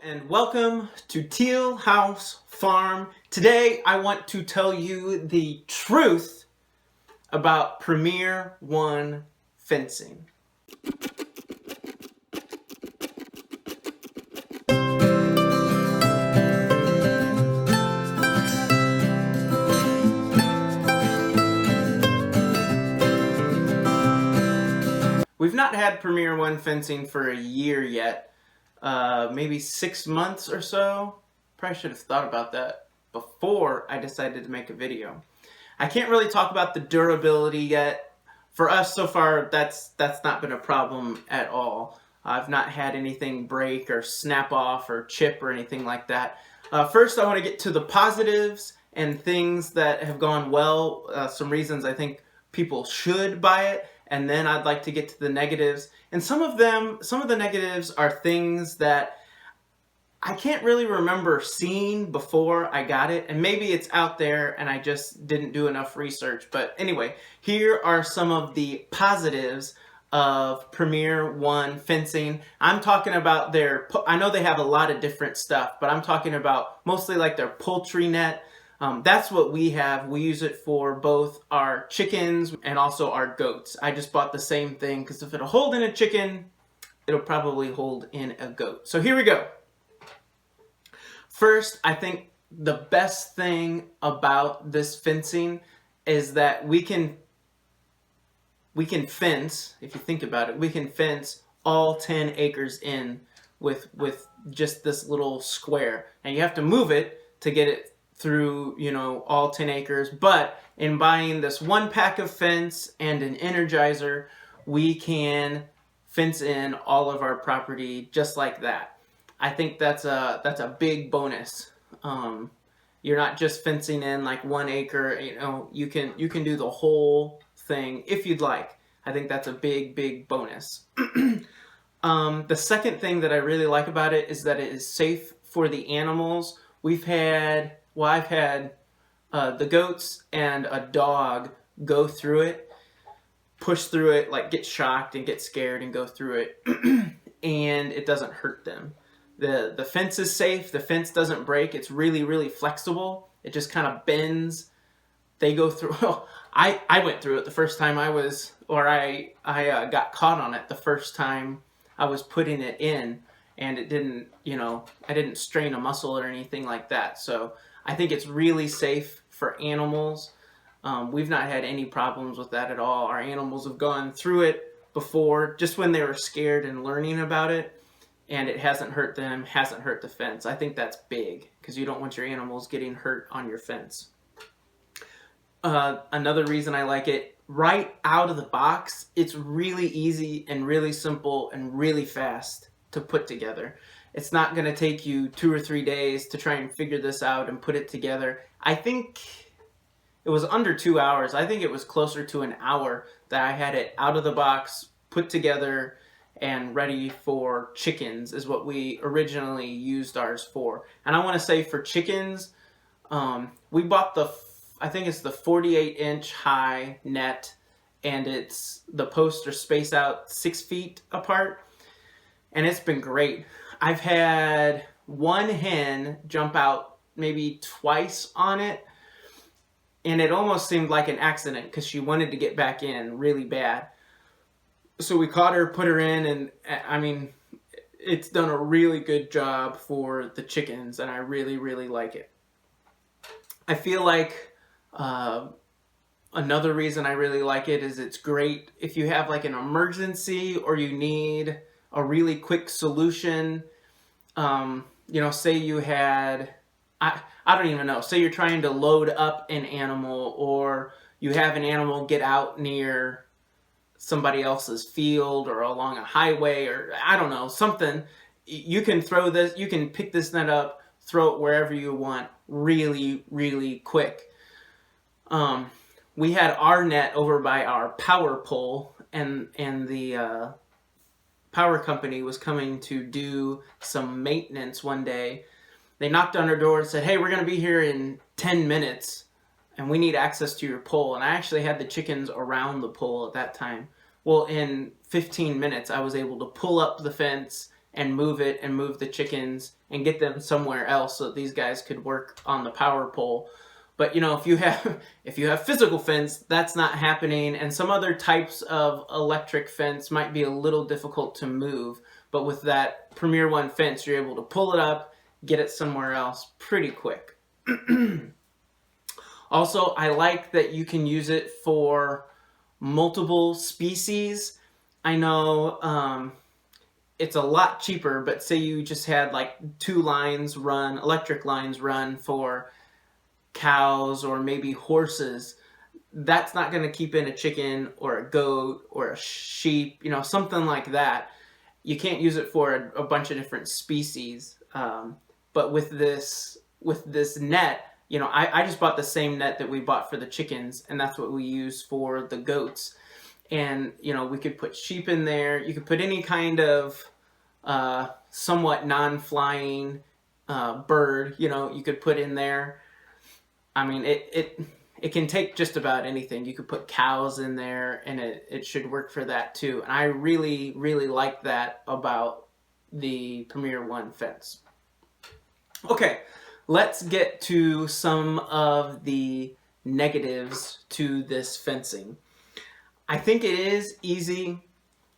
And welcome to Teal House Farm. Today I want to tell you the truth about Premier One fencing. We've not had Premier One fencing for a year yet, maybe 6 months or so. Probably should have thought about that before I decided to make a video. I can't really talk about the durability yet. For us so far, that's not been a problem at all. I've not had anything break or snap off or chip or anything like that. First, I want to get to the positives and things that have gone well, some reasons I think people should buy it, and then I'd like to get to the negatives. And some of the negatives are things that I can't really remember seeing before I got it, and maybe it's out there and I just didn't do enough research. But anyway, here are some of the positives of Premier One fencing. I'm talking about I know they have a lot of different stuff, but I'm talking about mostly like their poultry net. That's what we have. We use it for both our chickens and also our goats. I just bought the same thing because if it'll hold in a chicken, it'll probably hold in a goat. So here we go. First, I think the best thing about this fencing is that we can fence, if you think about it, we can fence all 10 acres in with just this little square. And you have to move it to get it through, all 10 acres. But in buying this one pack of fence and an energizer, we can fence in all of our property just like that. I think that's a big bonus. You're not just fencing in like 1 acre. You can do the whole thing if you'd like. I think that's a big bonus. The second thing that I really like about it is that it is safe for the animals. I've had the goats and a dog go through it, push through it, like get shocked and get scared and go through it, and it doesn't hurt them. The fence is safe. The fence doesn't break. It's really flexible. It just kind of bends. They go through. I went through it the first time I got caught on it the first time I was putting it in, and it didn't, I didn't strain a muscle or anything like that. So I think it's really safe for animals. We've not had any problems with that at all. Our animals have gone through it before, just when they were scared and learning about it, and it hasn't hurt them, hasn't hurt the fence. I think that's big, because you don't want your animals getting hurt on your fence. Another reason I like it, right out of the box, it's really easy and really simple and really fast to put together. It's not going to take you 2 or 3 days to try and figure this out and put it together. I think it was under 2 hours. I think it was closer to an hour that I had it out of the box, put together, and ready for chickens is what we originally used ours for. And I want to say for chickens, we bought I think it's the 48-inch high net, and the posts are spaced out 6 feet apart, and it's been great. I've had one hen jump out maybe twice on it, and it almost seemed like an accident because she wanted to get back in really bad. So we caught her, put her in, and I mean, it's done a really good job for the chickens, and I really like it. I feel like another reason I really like it is it's great if you have like an emergency or you need a really quick solution. Say you had, I don't even know, say you're trying to load up an animal, or you have an animal get out near somebody else's field or along a highway, or I don't know, something. You can pick this net up, throw it wherever you want really quick. We had our net over by our power pole, and the power company was coming to do some maintenance one day. They knocked on our door and said, "Hey, we're going to be here in 10 minutes, and we need access to your pole." And I actually had the chickens around the pole at that time. Well, in 15 minutes, I was able to pull up the fence and move it and move the chickens and get them somewhere else so that these guys could work on the power pole. But you know, if you have physical fence, that's not happening, and some other types of electric fence might be a little difficult to move. But with that Premier One fence, you're able to pull it up, get it somewhere else pretty quick. Also, I like that you can use it for multiple species. I know it's a lot cheaper, but say you just had like 2 lines run, electric lines run for cows or maybe horses. That's not going to keep in a chicken or a goat or a sheep, you know, something like that. You can't use it for a bunch of different species. But with this net, you know, I just bought the same net that we bought for the chickens, and that's what we use for the goats. And, you know, we could put sheep in there. You could put any kind of somewhat non-flying bird, you know, you could put in there. I mean, it can take just about anything. You could put cows in there, and it should work for that too. And I really, really like that about the Premier One fence. Okay, let's get to some of the negatives to this fencing. I think it is easy.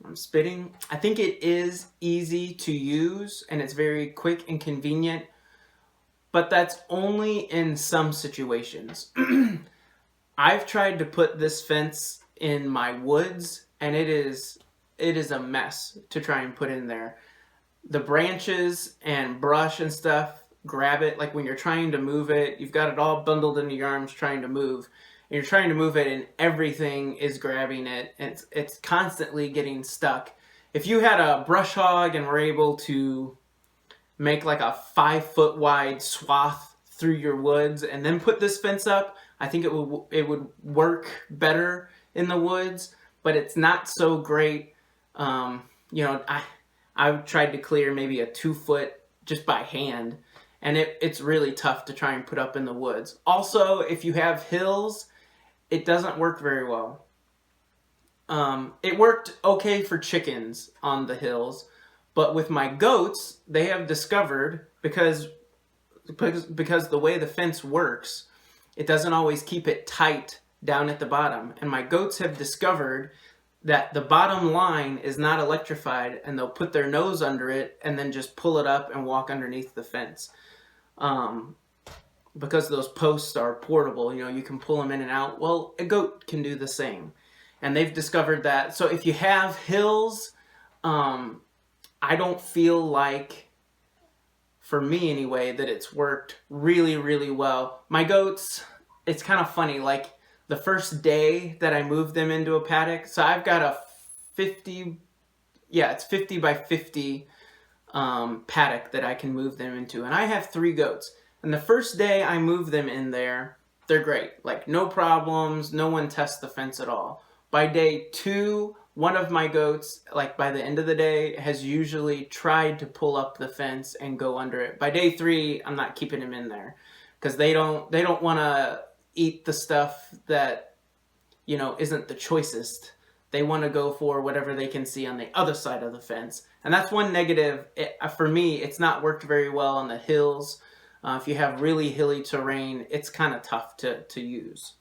I'm spitting. I think it is easy to use, and it's very quick and convenient, but that's only in some situations. I've tried to put this fence in my woods, and it is a mess to try and put in there. The branches and brush and stuff grab it, like when you're trying to move it, you've got it all bundled into your arms trying to move, and you're trying to move it and everything is grabbing it, and it's constantly getting stuck. If you had a brush hog and were able to make like a 5-foot wide swath through your woods and then put this fence up, I think it would work better in the woods, but it's not so great. You know, I've tried to clear maybe a 2-foot just by hand, and it's really tough to try and put up in the woods. Also, if you have hills, it doesn't work very well. It worked okay for chickens on the hills, but with my goats, they have discovered, because the way the fence works, it doesn't always keep it tight down at the bottom. And my goats have discovered that the bottom line is not electrified, and they'll put their nose under it and then just pull it up and walk underneath the fence. Because those posts are portable, you know, you can pull them in and out. Well, a goat can do the same. And they've discovered that. So if you have hills, I don't feel like, for me anyway, that it's worked really, really well. My goats, it's kind of funny, like the first day that I moved them into a paddock, so I've got a 50 by 50 paddock that I can move them into, and I have 3 goats. And the first day I moved them in there, they're great, like no problems, no one tests the fence at all. By day 2, one of my goats, like by the end of the day, has usually tried to pull up the fence and go under it. By day 3, I'm not keeping him in there, because they don't want to eat the stuff that, you know, isn't the choicest. They want to go for whatever they can see on the other side of the fence. And that's one negative. For me, it's not worked very well on the hills. If you have really hilly terrain, it's kind of tough to use.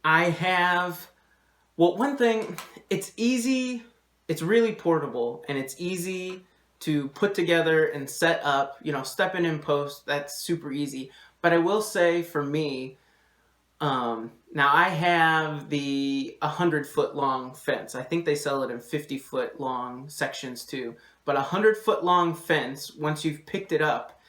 I have, well, one thing, it's easy, it's really portable, and it's easy to put together and set up, you know, stepping in post, that's super easy. But I will say, for me, now I have the 100-foot long fence. I think they sell it in 50-foot long sections too. But a 100-foot long fence, once you've picked it up,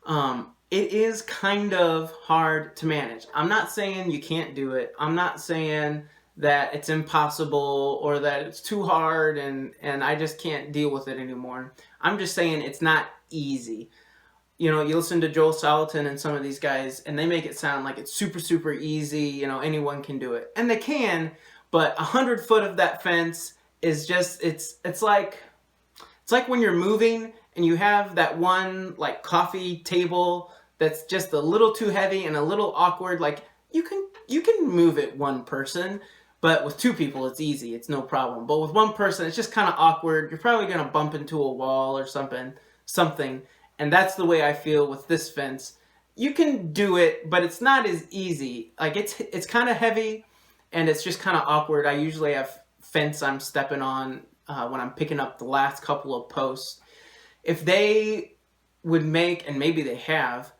it is kind of hard to manage. I'm not saying you can't do it. I'm not saying that it's impossible or that it's too hard and I just can't deal with it anymore. I'm just saying it's not easy. You know, you listen to Joel Salatin and some of these guys, and they make it sound like it's super, super easy, you know, anyone can do it. And they can, but 100 foot of that fence is just, it's like when you're moving and you have that one like coffee table that's just a little too heavy and a little awkward. Like you can move it one person, But with two people, it's easy. It's no problem. But with one person, it's just kind of awkward. You're probably going to bump into a wall or something. And that's the way I feel with this fence. You can do it, but it's not as easy. Like it's kind of heavy, and it's just kind of awkward. I usually have fence I'm stepping on when I'm picking up the last couple of posts. If they would make, and maybe they have,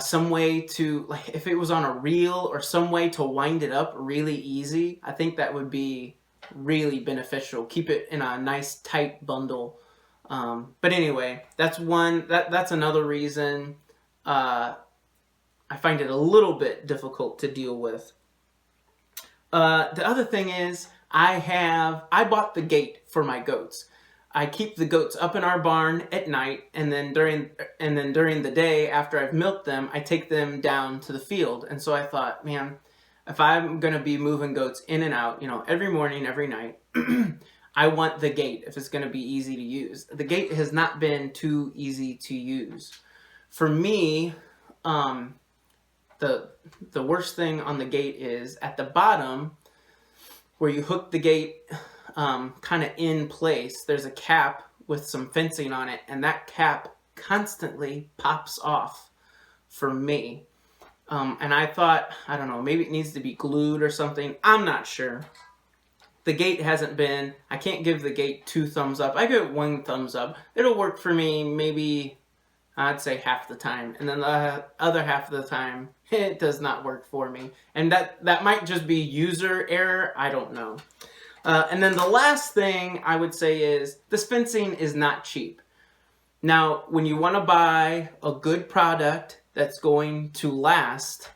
some way to, like, if it was on a reel or some way to wind it up really easy, I think that would be really beneficial. Keep it in a nice tight bundle. But anyway, that's another reason I find it a little bit difficult to deal with. The other thing is I bought the gate for my goats. I keep the goats up in our barn at night, and then during the day after I've milked them, I take them down to the field. And so I thought, man, if I'm going to be moving goats in and out, every morning, every night, I want the gate if it's going to be easy to use. The gate has not been too easy to use. For me, the worst thing on the gate is at the bottom where you hook the gate kind of in place, there's a cap with some fencing on it, and that cap constantly pops off for me. And I thought, I don't know, maybe it needs to be glued or something. I'm not sure. The gate hasn't been, I can't give the gate 2 thumbs up. I give it 1 thumbs up. It'll work for me maybe, I'd say half the time. And then the other half of the time, it does not work for me. And that might just be user error. I don't know. And then the last thing I would say is this fencing is not cheap. Now, when you want to buy a good product that's going to last,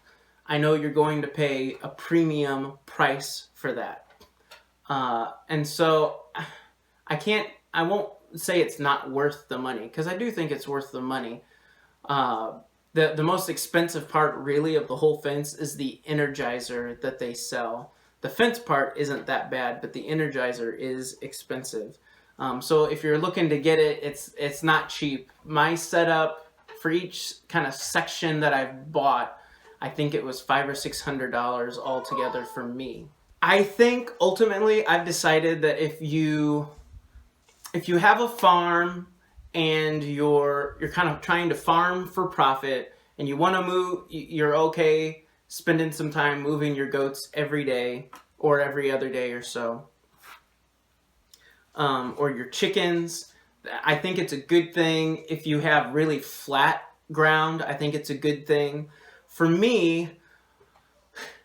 I know you're going to pay a premium price for that. And so I won't say it's not worth the money, because I do think it's worth the money. The most expensive part really of the whole fence is the energizer that they sell. The fence part isn't that bad, but the energizer is expensive. So if you're looking to get it, it's not cheap. My setup for each kind of section that I've bought, I think it was $500 or $600 altogether for me. I think ultimately I've decided that if you have a farm and you're kind of trying to farm for profit and you want to move, you're okay spending some time moving your goats every day or every other day or so. Or your chickens. I think it's a good thing. If you have really flat ground, I think it's a good thing. For me,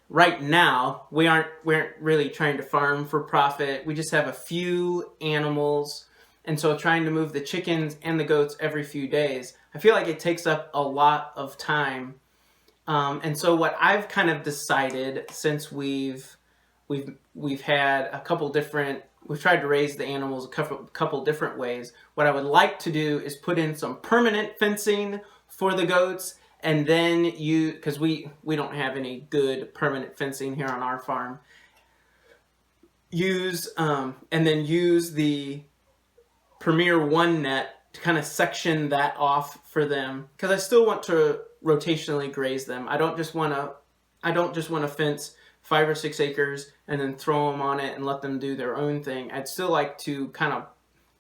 right now, we aren't really trying to farm for profit. We just have a few animals. And so trying to move the chickens and the goats every few days, I feel like it takes up a lot of time. And so what I've kind of decided, since we've had a couple different, we've tried to raise the animals a couple different ways. What I would like to do is put in some permanent fencing for the goats, and then because we don't have any good permanent fencing here on our farm, use the Premier One net to kind of section that off for them, because I still want to rotationally graze them. I don't just want to fence 5 or 6 acres and then throw them on it and let them do their own thing. I'd still like to kind of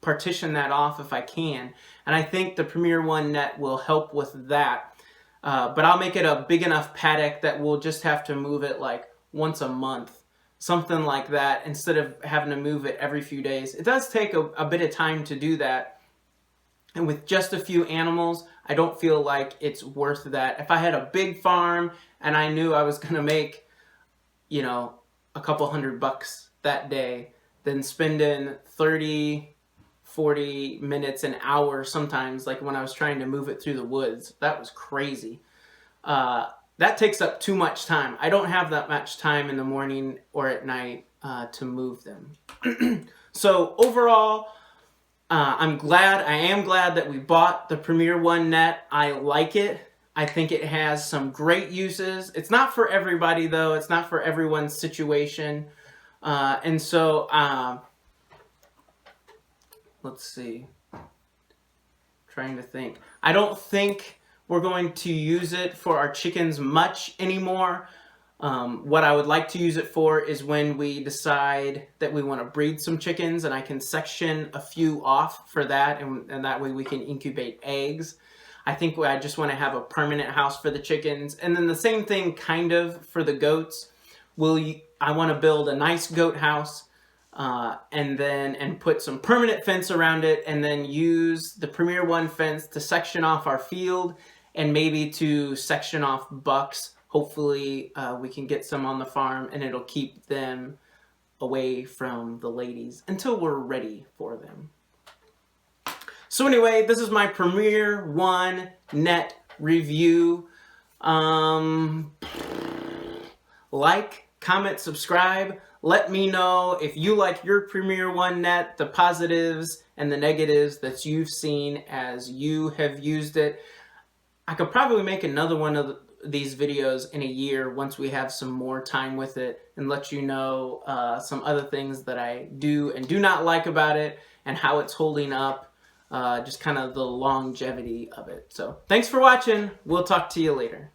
partition that off if I can, and I think the Premier One net will help with that. But I'll make it a big enough paddock that we'll just have to move it like once a month, something like that, instead of having to move it every few days. It does take a bit of time to do that, and with just a few animals, I don't feel like it's worth that. If I had a big farm and I knew I was going to make, a couple $100 that day, then spending 30, 40 minutes, an hour sometimes, like when I was trying to move it through the woods, that was crazy. That takes up too much time. I don't have that much time in the morning or at night to move them. So overall, I am glad that we bought the Premier One net. I like it. I think it has some great uses. It's not for everybody though. It's not for everyone's situation. And so, let's see. Trying to think. I don't think we're going to use it for our chickens much anymore. What I would like to use it for is when we decide that we want to breed some chickens, and I can section a few off for that, and that way we can incubate eggs. I think I just want to have a permanent house for the chickens. And then the same thing kind of for the goats. I want to build a nice goat house and put some permanent fence around it, and then use the Premier One fence to section off our field and maybe to section off bucks. Hopefully we can get some on the farm, and it'll keep them away from the ladies until we're ready for them. So anyway, this is my Premier One net review. Like, comment, subscribe. Let me know if you like your Premier One net, the positives and the negatives that you've seen as you have used it. I could probably make another one of these videos in a year once we have some more time with it, and let you know some other things that I do and do not like about it and how it's holding up. Just kind of the longevity of it. So thanks for watching. We'll talk to you later.